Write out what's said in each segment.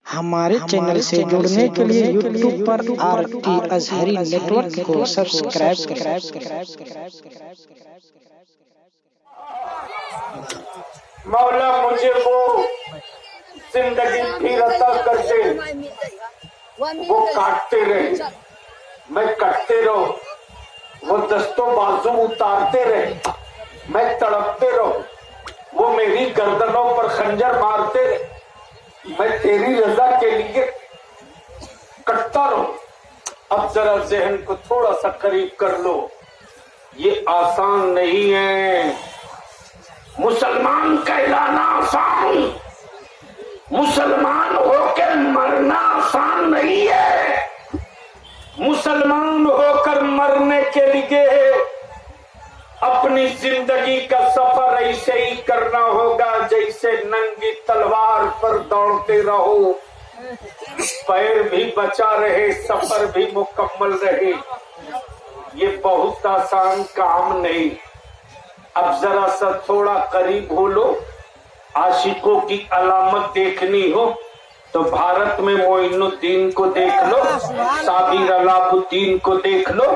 हमारे चैनल से जुड़ने के लिए YouTube पर RT अजहरी नेटवर्क को सब्सक्राइब करें। मौला मुझे वो जिंदगी फिर अता कर दे, वो काटते रहे मैं कटते रहो, वो दस्तों बाजू उतारते रहे मैं तड़पते रहो, वो मेरी गर्दनों पर खंजर मारते रहे मैं तेरी रजा के लिए कटता रहूं। अब जरा जहन को थोड़ा सा करीब कर लो, ये आसान नहीं है। मुसलमान कहलाना आसान, मुसलमान होकर मरना आसान नहीं है। मुसलमान होकर मरने के लिए अपनी जिंदगी का सफर ऐसे ही करना होगा जैसे नंगी तलवार पर दौड़ते रहो, पैर भी बचा रहे, सफर भी मुकम्मल रहे। ये बहुत आसान काम नहीं। अब जरा सा थोड़ा करीब हो लो। आशिकों की अलामत देखनी हो तो भारत में मोइनुद्दीन को देख लो, साबिर अलाउद्दीन को देख लो,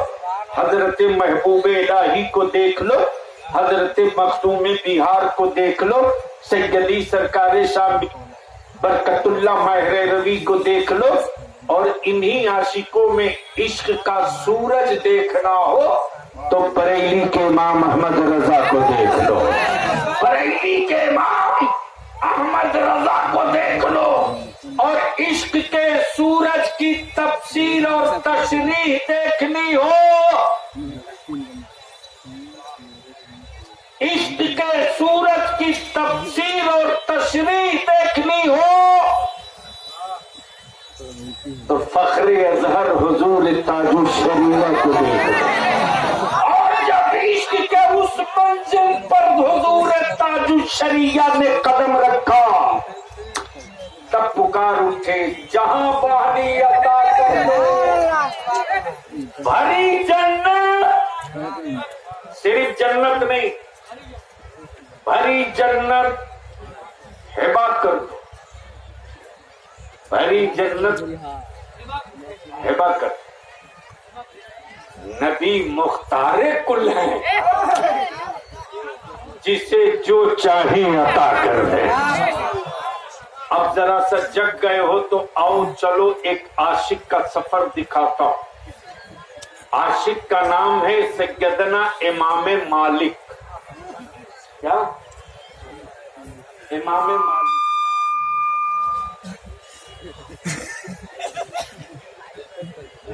हजरत महबूब इलाही को देख लो, हजरत मखदूम बिहार को देख लो, सैयदी सरकार शाह बरकतुल्लाह महरे रवि को देख लो। और इन्हीं आशिकों में इश्क का सूरज देखना हो तो बरेली के इमाम अहमद रजा को देख लो, बरेली के इमाम अहमद रजा को देख लो। और इश्क के सूरज की तफसीर और तशरीह देखनी हो, इश्क के सूरज की तफसीर और तशरीह देखनी हो तो फख्रे अजहर हुजूर ताजुल शरीया को देखो। और जब इश्क के उस मंजिल पर हुजूर ताजुल शरीया ने कदम रखा तब पुकार उठे, जहां पानी अता कर दो भरी जन्नत, सिर्फ जन्नत नहीं भरी जन्नत हिबा कर दो, भरी जन्नत हिबा कर। नबी मुख्तारे कुल है, जिसे जो चाहे अता कर दे। अब जरा सा जग गए हो तो आओ चलो एक आशिक का सफर दिखाता हूं। आशिक का नाम है सैयदना इमाम मालिक। क्या? इमाम मालिक।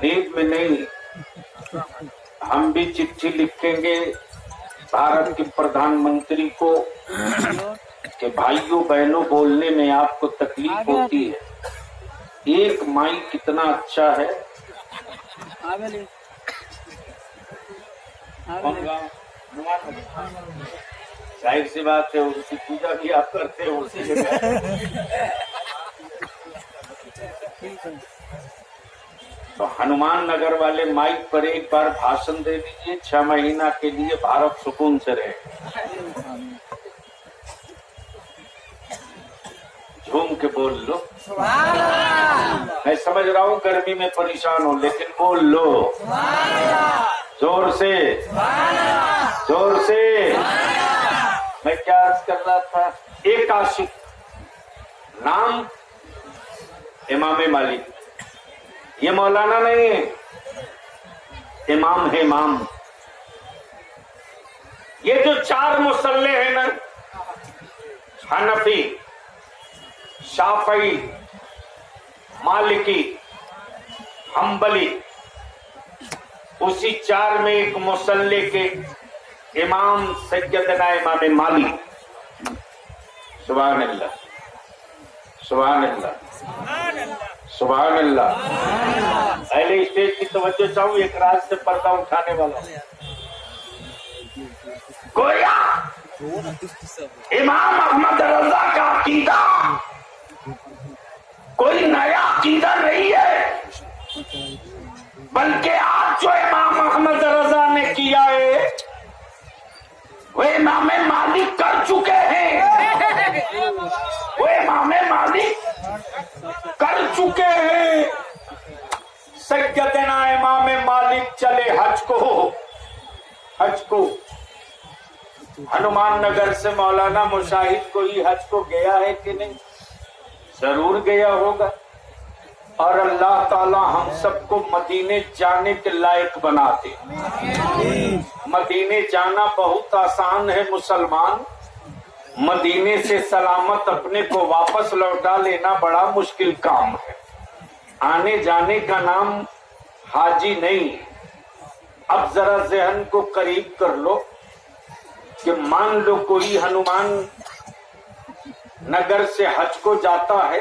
नींद में नहीं, हम भी चिट्ठी लिखेंगे भारत के प्रधानमंत्री को कि भाइयों बहनों बोलने में आपको तकलीफ होती है। एक माइक कितना अच्छा है। जाहिर सी बात है, उसकी पूजा भी आप करते हो उसी जगह। तो हनुमान नगर वाले माइक पर एक बार भाषण दे दीजिए, 6 महीना के लिए भारत सुकून से रहे। झूम के बोल लो। मैं समझ रहा हूँ गर्मी में परेशान हो, लेकिन बोल लो जोर से, जोर से। मैं क्या अर्ज कर रहा था? एक आशिक, नाम इमाम मालिक। ये मौलाना नहीं है, इमाम है इमाम। ये जो 4 मुसल्ले हैं ना, हनफी, शाफई, मालिकी, हम्बली, उसी 4 में एक मुसल्ले के इमाम सैयदना इमाम मालिक। सुभान अल्लाह, सुभान अल्लाह, सुभान अल्लाह। पहले स्टेज की तवज्जो चाहूं, एक राज से पर्दा उठाने वाला गोया इमाम अहमद रजा का अकीदा कोई नया अकीदा नहीं है, बल्कि आज जो इमाम अहमद रजा ने किया है वो इमाम मालिक कर चुके हैं, वो इमाम मालिक कर मुताबिक चले हज को। हनुमान नगर से मौलाना मुशाहिद कोई हज को गया है कि नहीं? जरूर गया होगा। और अल्लाह ताला हम सबको मदीने जाने के लायक बनाते। मदीने जाना बहुत आसान है मुसलमान, मदीने से सलामत अपने को वापस लौटा लेना बड़ा मुश्किल काम है। आने जाने का नाम हाजी नहीं। अब जरा जहन को करीब कर लो कि मान लो कोई हनुमान नगर से हज को जाता है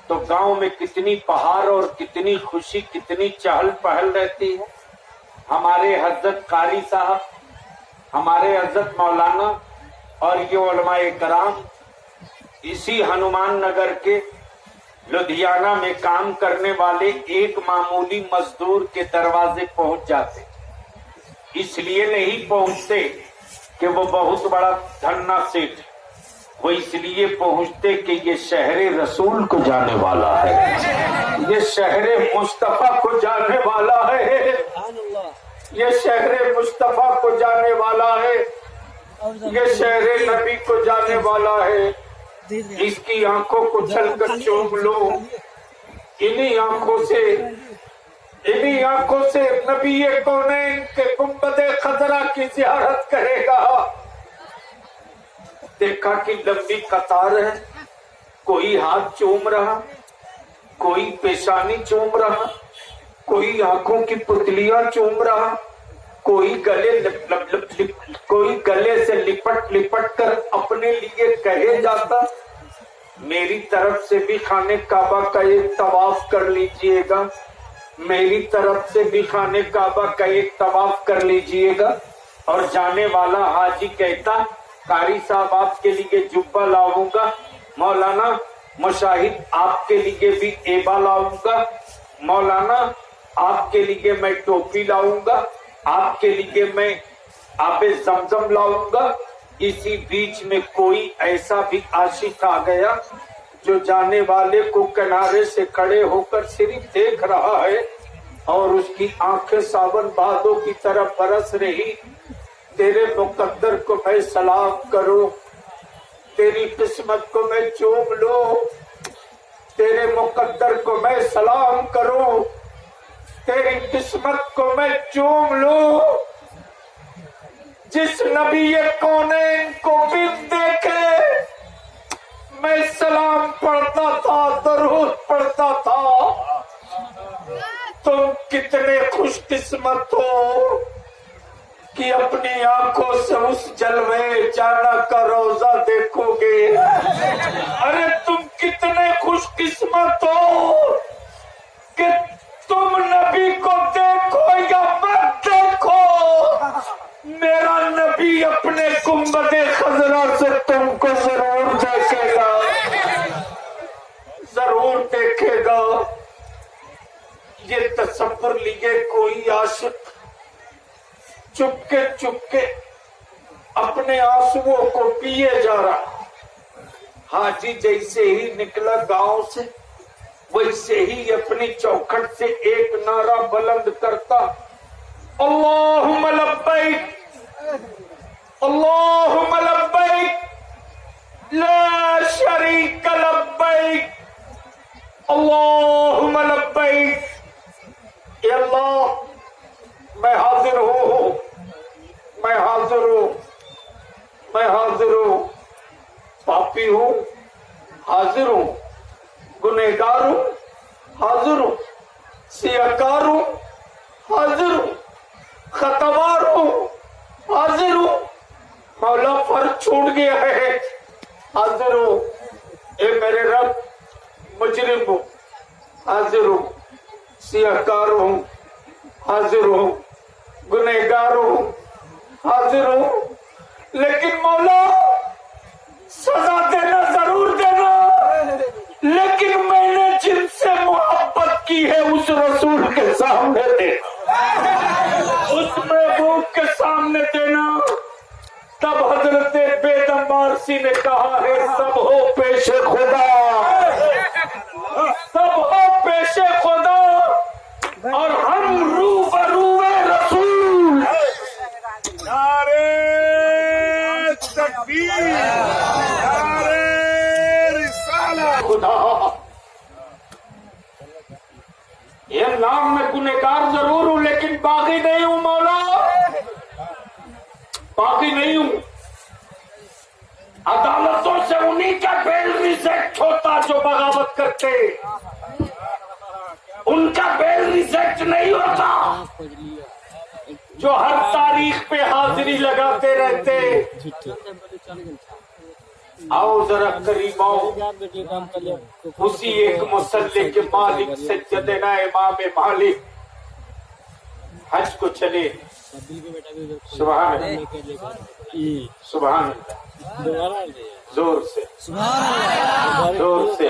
तो गांव में कितनी बहार और कितनी खुशी, कितनी चहल पहल रहती है। हमारे हजरत कारी साहब, हमारे हजरत मौलाना और ये उलमाए कराम इसी हनुमान नगर के लुधियाना में काम करने वाले एक मामूली मजदूर के दरवाजे पहुंच जाते। इसलिए नहीं पहुंचते कि वो बहुत बड़ा धन्ना सेठ, वो इसलिए पहुंचते कि ये शहरे रसूल को जाने वाला है, ये शहरे मुस्तफा को जाने वाला है, ये शहरे मुस्तफा को जाने वाला है, ये शहरे नबी को जाने वाला है। इसकी आंखों को छलकर चूम लो। इन्हीं आंखों से नबी कौनैन के गुंबदे खजरा की ज़ियारत करेगा। देखा कि लंबी कतार है, कोई हाथ चूम रहा, कोई पेशानी चूम रहा, कोई आंखों की पुतलियां चूम रहा, कोई गले से लिपट लिपट कर अपने लिए कहे जाता मेरी तरफ से भी खाने काबा का एक तवाफ कर लीजिएगा, मेरी तरफ से भी खाने काबा का एक तवाफ कर लीजिएगा। और जाने वाला हाजी कहता कारी साहब आपके लिए जुब्बा लाऊंगा, मौलाना मुशाहिद आपके लिए भी एबा लाऊंगा, मौलाना आपके लिए मैं टोपी लाऊंगा, आपके लिए मैं आबे जमजम लाऊंगा। इसी बीच में कोई ऐसा भी आशिक आ गया जो जाने वाले को किनारे से खड़े होकर सिर्फ देख रहा है और उसकी आंखें सावन बादों की तरफ बरस रही। तेरे मुकद्दर को मैं सलाम करूं, तेरी किस्मत को मैं चूम लूं, तेरे मुकद्दर को मैं सलाम करूं, तेरी किस्मत को मैं चूम लूं। जिस नबी कौनैन को बिन देखे मैं सलाम पढ़ता था, दरूद पढ़ता था। तुम कितने खुशकिस्मत हो कि अपनी आंखों से उस जलवे जाना का रोजा देखोगे। अरे तुम कितने खुशकिस्मत हो कि तुम नबी को देखो या मत देखो, मेरा नबी अपने गुंबदे खजरा से तुमको जरूर देखेगा, जरूर देखेगा। ये तसव्वुर लिए कोई आशिक चुपके चुपके अपने आंसुओं को पिए जा रहा। हाजी जैसे ही निकला गांव से वैसे ही अपनी चौखट से एक नारा बुलंद करता, अल्लाहुम्मा लब्बैक, अल्लाहुम्मा लब्बैक, ला शरीका लब्बैक, अल्लाहुम्मा लब्बैक। या अल्लाह मैं हाजिर हूँ, मैं हाजिर हूँ, मैं हाजिर हूँ, पापी हूँ, हाजिर हूँ, गुनहगार हूँ, हाजिर हूँ, सियाकार हूँ, हाजिर हूँ, खतवार हूँ, हाजिर हूँ। मौला फर्ज छूट गया है, हाजिर हूँ। ए मेरे रब मुजरिम हूँ, हाजिर हूँ, सियाकार हूँ, हाजिर हूँ, गुनहगार हूँ, हाजिर हूँ। लेकिन मौला सजा देना जरूर देना, लेकिन मैंने जिनसे मोहब्बत की है उस रसूल के सामने देना, उस महबूब के सामने देना। तब हजरत बेदम मारसी ने कहा है सब हो पेशे खुदा, सब हो पेशे खुदा और हम रूबरू ये नाम में गुनहगार जरूर हूं, लेकिन बागी नहीं हूं मौला, बागी नहीं हूं। अदालतों से उन्हीं का बेल रिजेक्ट होता जो बगावत करते, उनका बेल रिजेक्ट नहीं होता जो हर तारीख पे हाजिरी लगाते रहते। आओ जरा करीब आओ, उसी एक मुसल्ले के मालिक सज्जदना इमाम मालिक हज को चले। सुभान अल्लाह, सुभान अल्लाह, जोर से, जोर से,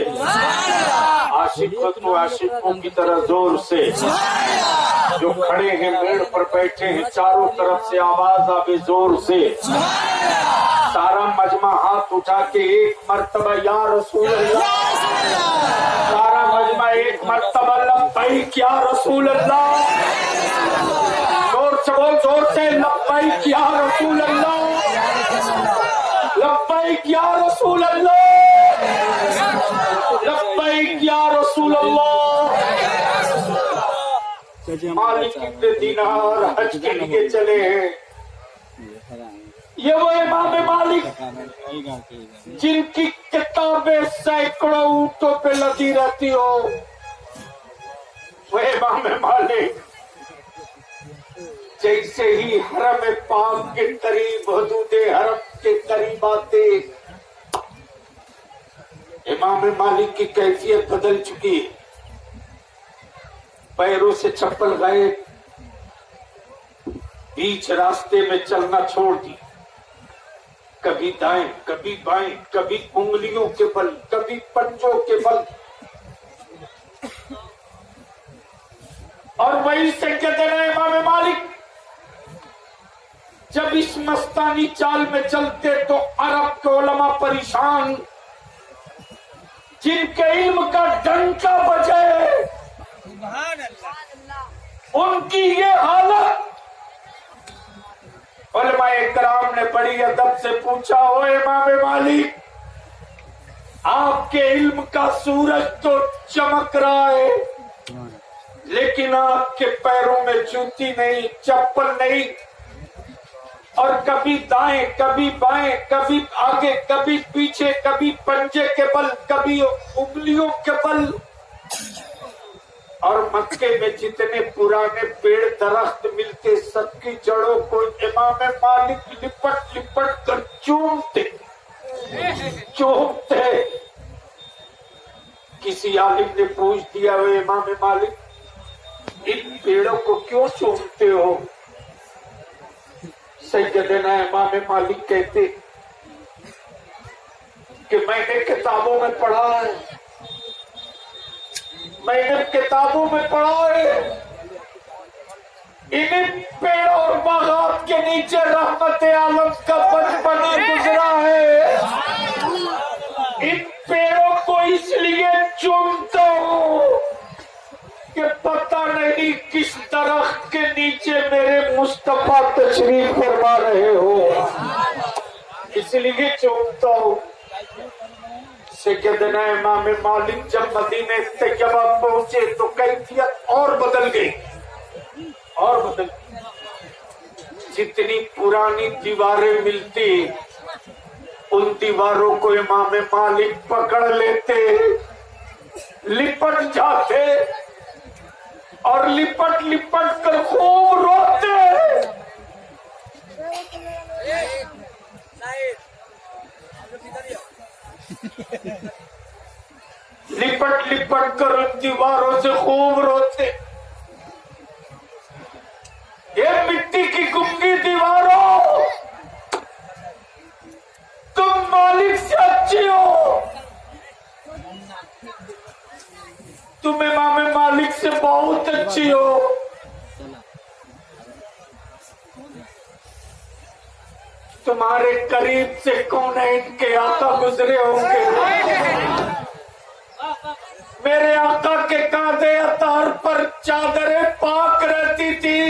आशिकों को आशिकों की तरह जोर से। जो खड़े हैं मेड़ पर बैठे हैं, चारों तरफ से आवाज आवे जोर से। सारा मजमा हाथ उठा के एक मर्तबा या रसूल अल्लाह, सारा मजमा एक मर्तबा लब्बैक या रसूल अल्लाह, जोर से बोल, जोर से लब्बैक या रसूल अल्लाह, लब्बैक या रसूल अल्लाह, लब्बैक या रसूल अल्लाह। मालिक इब्ने दीनार हज के लिए चले हैं। ये वो इमाम मालिक जिनकी किताबें सैकड़ों ऊंटों पे लगी रहती हो, वो इमाम मालिक जैसे ही हरम पाक के करीब, हदूद हरम के करीब आते, इमाम मालिक की कैफियत बदल चुकी। पैरों से चप्पल गए, बीच रास्ते में चलना छोड़ दी। कभी दाएं, कभी बाएं, कभी उंगलियों के बल, कभी पंजों के बल। और वही से कहते रहे इमाम मालिक, जब इस मस्तानी चाल में चलते तो अरब के उलमा परेशान, जिनके इल्म का डंका बजे, उनकी ये हालत। उलमाए कराम ने बड़ी अदब से पूछा, ओ इमाम मालिक, आपके इल्म का सूरज तो चमक रहा है, लेकिन आपके पैरों में जूती नहीं, चप्पल नहीं, और कभी दाएं, कभी बाएं, कभी आगे, कभी पीछे, कभी पंजे के बल, कभी उंगलियों के बल। और मक्के में जितने पुराने पेड़ दरख्त मिलते, सबकी जड़ों को इमाम मालिक लिपट लिपट कर चूमते चूमते। किसी आलिम ने पूछ दिया, वे इमाम मालिक, इन पेड़ों को क्यों चूमते हो? सैयदना इमाम मालिक कहते कि मैंने किताबों में पढ़ा है, मैंने किताबों में पढ़ा है, इन पेड़ों और बागात के नीचे रहमत आलम का बचपना गुजरा है। इन पेड़ों को इसलिए चूमता हूँ कि पता नहीं किस दरख्त के नीचे मेरे मुस्तफा तशरीफ फरमा रहे हो, इसलिए चूमता हूँ। सैयदना इमाम मालिक जब मदीने तैयबा पहुंचे तो कैफियत और बदल गई, और बदल गई। जितनी पुरानी दीवारें मिलती, उन दीवारों को इमाम मालिक पकड़ लेते, लिपट जाते और लिपट लिपट कर खूब रोते। लिपट लिपट कर उन दीवारों से खूब रोते। ये मिट्टी की गुंगी दीवारों, तुम मालिक से अच्छी हो, तुम इमाम मालिक से बहुत अच्छी हो। तुम्हारे करीब से कौन है इनके आका गुजरे होंगे। मेरे आका के कांधे अतार पर चादरें पाक रहती थी।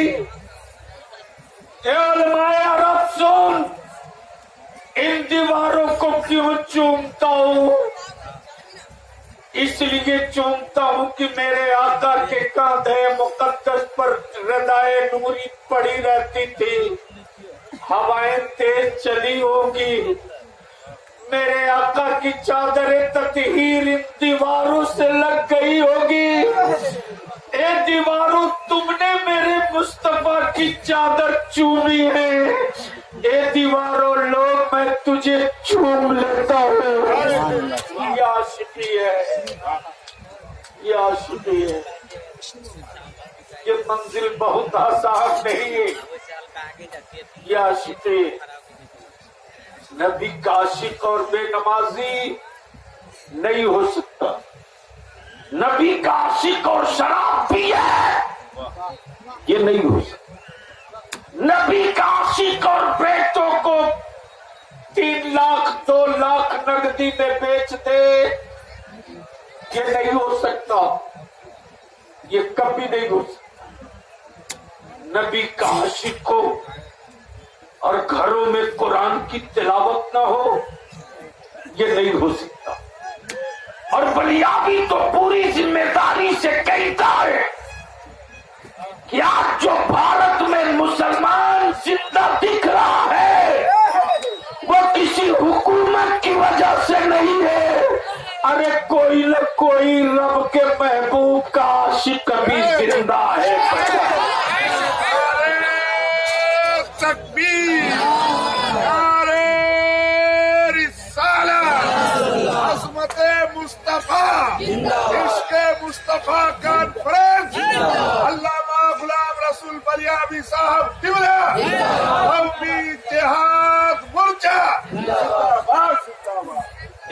उलमाए अरब सुन, इन दीवारों को क्यों चूमता हूँ? इसलिए चूमता हूँ कि मेरे आका के कांधे मुकद्दस पर रदाए नूरी पड़ी रहती थी। हवाएं तेज चली होगी, मेरे आका की चादर ततहीर इन दीवारों से लग गई होगी। ए दीवारों, तुमने मेरे मुस्तफा की चादर चूमी है। ए दीवारों, लो मैं तुझे चूम लेता हूँ। ये आशिकी है, ये आशिकी है। ये मंजिल बहुत आसान नहीं है, ये आशिकी है। नबी का आशिक और बेनमाजी नहीं हो सकता। नबी का आशिक और शराब पिए, ये नहीं हो सकता। नबी का आशिक और बेटों को 3 लाख 2 लाख नगदी में बेच दे, ये नहीं हो सकता, ये कभी नहीं हो सकता। नबी का आशिक को और घरों में कुरान की तिलावत ना हो, ये नहीं हो सकता। और बलियाबी तो पूरी जिम्मेदारी से कहता है कि आज जो भारत में मुसलमान जिंदा दिख रहा है वो किसी हुकूमत की वजह से नहीं है। अरे कोई न कोई रब के महबूब का आशिक कभी जिंदा है। इश्क़े मुस्तफा कॉन्फ्रेंस, अल्लामा गुलाम रसूल बलियाबी साहब किबला, अम्मी जिहाद मोर्चा।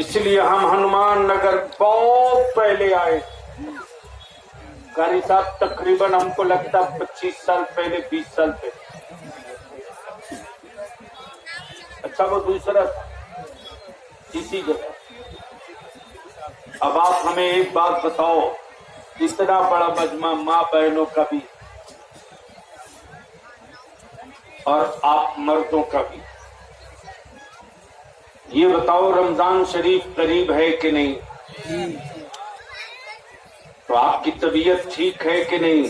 इसलिए हम हनुमान नगर बहुत पहले आए। कारी साहब तकरीबन हमको लगता 25 साल पहले, 20 साल पहले। अच्छा, वो दूसरा इसी जगह। अब आप हमें एक बात बताओ, इतना बड़ा मजमा माँ बहनों का भी और आप मर्दों का भी, ये बताओ रमजान शरीफ करीब है कि नहीं? तो आपकी तबीयत ठीक है कि नहीं?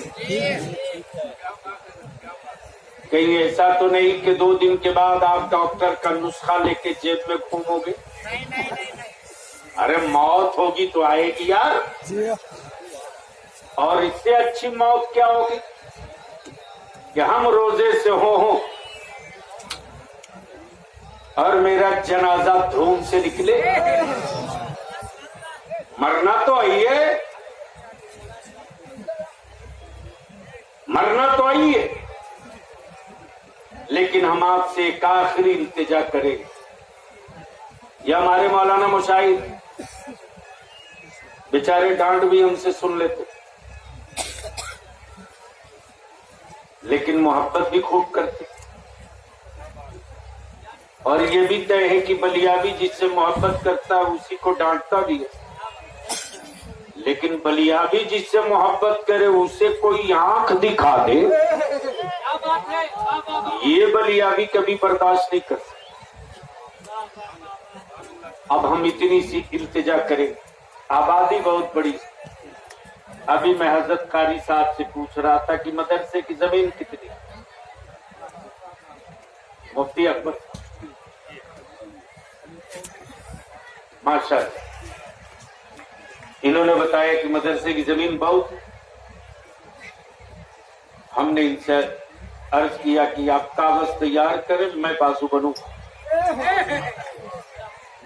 कहीं ऐसा तो नहीं कि 2 दिन के बाद आप डॉक्टर का नुस्खा लेके जेब में घूमोगे? अरे मौत होगी तो आएगी यार, और इससे अच्छी मौत क्या होगी कि हम रोजे से हो और मेरा जनाजा धूम से निकले। मरना तो आइए, मरना तो आइए, लेकिन हम आपसे एक आखिरी इल्तिजा करें। या हमारे मौलाना मुशाहिद बेचारे डांट भी हमसे सुन लेते, लेकिन मोहब्बत भी खूब करते। और ये भी तय है कि बलियाबी जिससे मोहब्बत करता है उसी को डांटता भी है, लेकिन बलियाबी जिससे मोहब्बत करे उसे कोई आंख दिखा दे, ये बलियाबी कभी बर्दाश्त नहीं कर सकता। अब हम इतनी सी इल्तिजा करें, आबादी बहुत बड़ी। अभी मैं हजरत कारी साहब से पूछ रहा था कि मदरसे की जमीन कितनी? मुफ्ती अकबर माशाअल्लाह, इन्होंने बताया कि मदरसे की जमीन बहुत। हमने इनसे अर्ज किया कि आप कागज तैयार करें, मैं बाजू बनूं।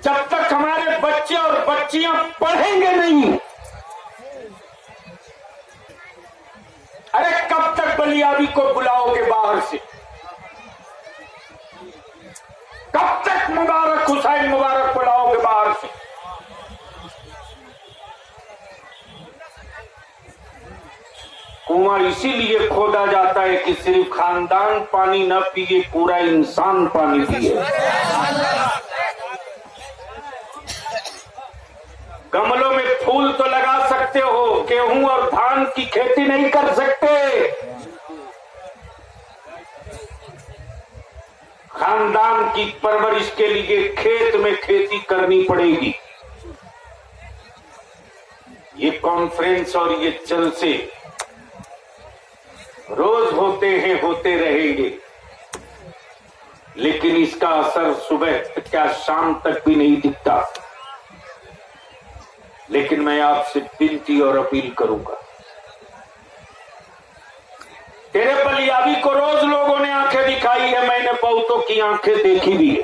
जब तक हमारे बच्चे और बच्चियां पढ़ेंगे नहीं, अरे कब तक बलियाबी को बुलाओगे बाहर से? कब तक मुबारक हुसैन मुबारक बुलाओगे बाहर से? कुआं इसीलिए खोदा जाता है कि सिर्फ खानदान पानी न पिए, पूरा इंसान पानी पिए। गमलों में फूल तो लगा सकते हो, गेहूं और धान की खेती नहीं कर सकते। खानदान की परवरिश के लिए खेत में खेती करनी पड़ेगी। ये कॉन्फ्रेंस और ये जलसे रोज होते हैं, होते रहेंगे, लेकिन इसका असर सुबह क्या शाम तक भी नहीं दिखता। लेकिन मैं आपसे विनती और अपील करूंगा, तेरे बलियाबी को रोज लोगों ने आंखें दिखाई है, मैंने बहुतों की आंखें देखी भी है,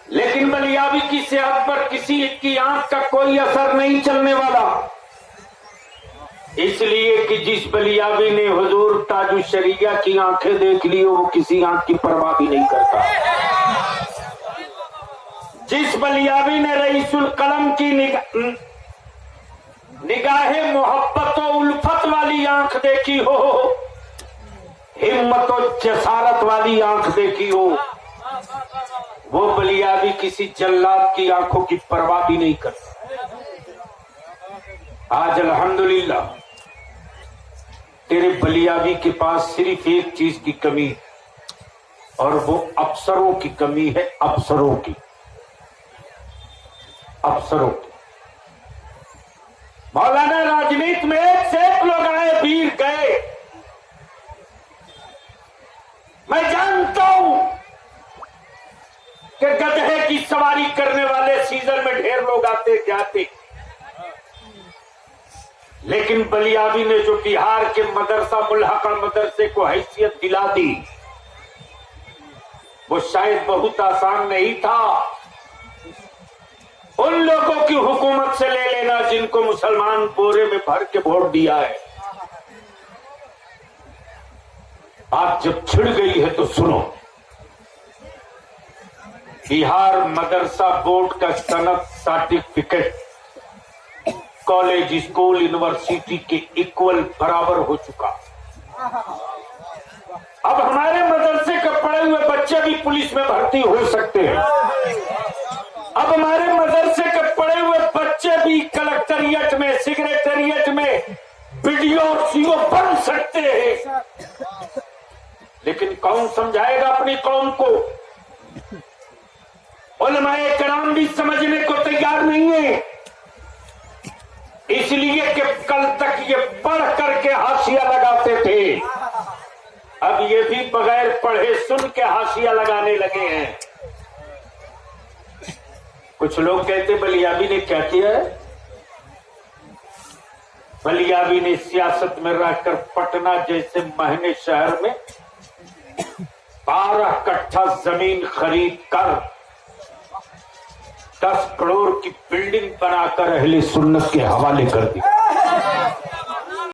लेकिन बलियाबी की सेहत पर किसी की आंख का कोई असर नहीं चलने वाला। इसलिए कि जिस बलियाबी ने हुजूर ताजु शरिया की आंखें देख ली वो किसी आंख की परवाह भी नहीं करता। जिस बलियाबी ने रईसुल कलम की निगाहे मोहब्बत और उल्फत वाली आंख देखी हो, हिम्मत और जसारत वाली आंख देखी हो, वो बलियाबी किसी जल्लाद की आंखों की परवाह भी नहीं करता। आज अल्हम्दुलिल्लाह तेरे बलियाबी के पास सिर्फ एक चीज की कमी है और वो अफसरों की कमी है। अफसरों की मौलाना राजनीति में एक से एक लोग आए, वीर गए। मैं जानता हूं कि गधे की सवारी करने वाले सीजन में ढेर लोग आते जाते, लेकिन बलियाबी ने जो बिहार के मदरसा मुल्हका मदरसे को हैसियत दिला दी, वो शायद बहुत आसान नहीं था। उन लोगों की हुकूमत से ले लेना जिनको मुसलमान बोरे में भर के वोट दिया है। बात जब छिड़ गई है तो सुनो, बिहार मदरसा बोर्ड का सनद सर्टिफिकेट कॉलेज, स्कूल, यूनिवर्सिटी के इक्वल बराबर हो चुका। अब हमारे मदरसे के पढ़े हुए बच्चे भी पुलिस में भर्ती हो सकते हैं। अब हमारे मदरसे के पढ़े हुए बच्चे भी कलेक्टरिएट में, सेक्रेटेरिएट में वीडियो और सीओ बन सकते हैं। लेकिन कौन समझाएगा अपनी कौम को? उलमाए किराम भी समझने को तैयार नहीं है, इसलिए कि कल तक ये पढ़ करके हाशिया लगाते थे, अब ये भी बगैर पढ़े सुन के हाशिया लगाने लगे हैं। कुछ लोग कहते बलियाबी ने क्या किया है? बलियाबी ने सियासत में रहकर पटना जैसे महंगे शहर में 12 कट्ठा जमीन खरीद कर 10 करोड़ की बिल्डिंग बनाकर अहले सुन्नत के हवाले कर दी।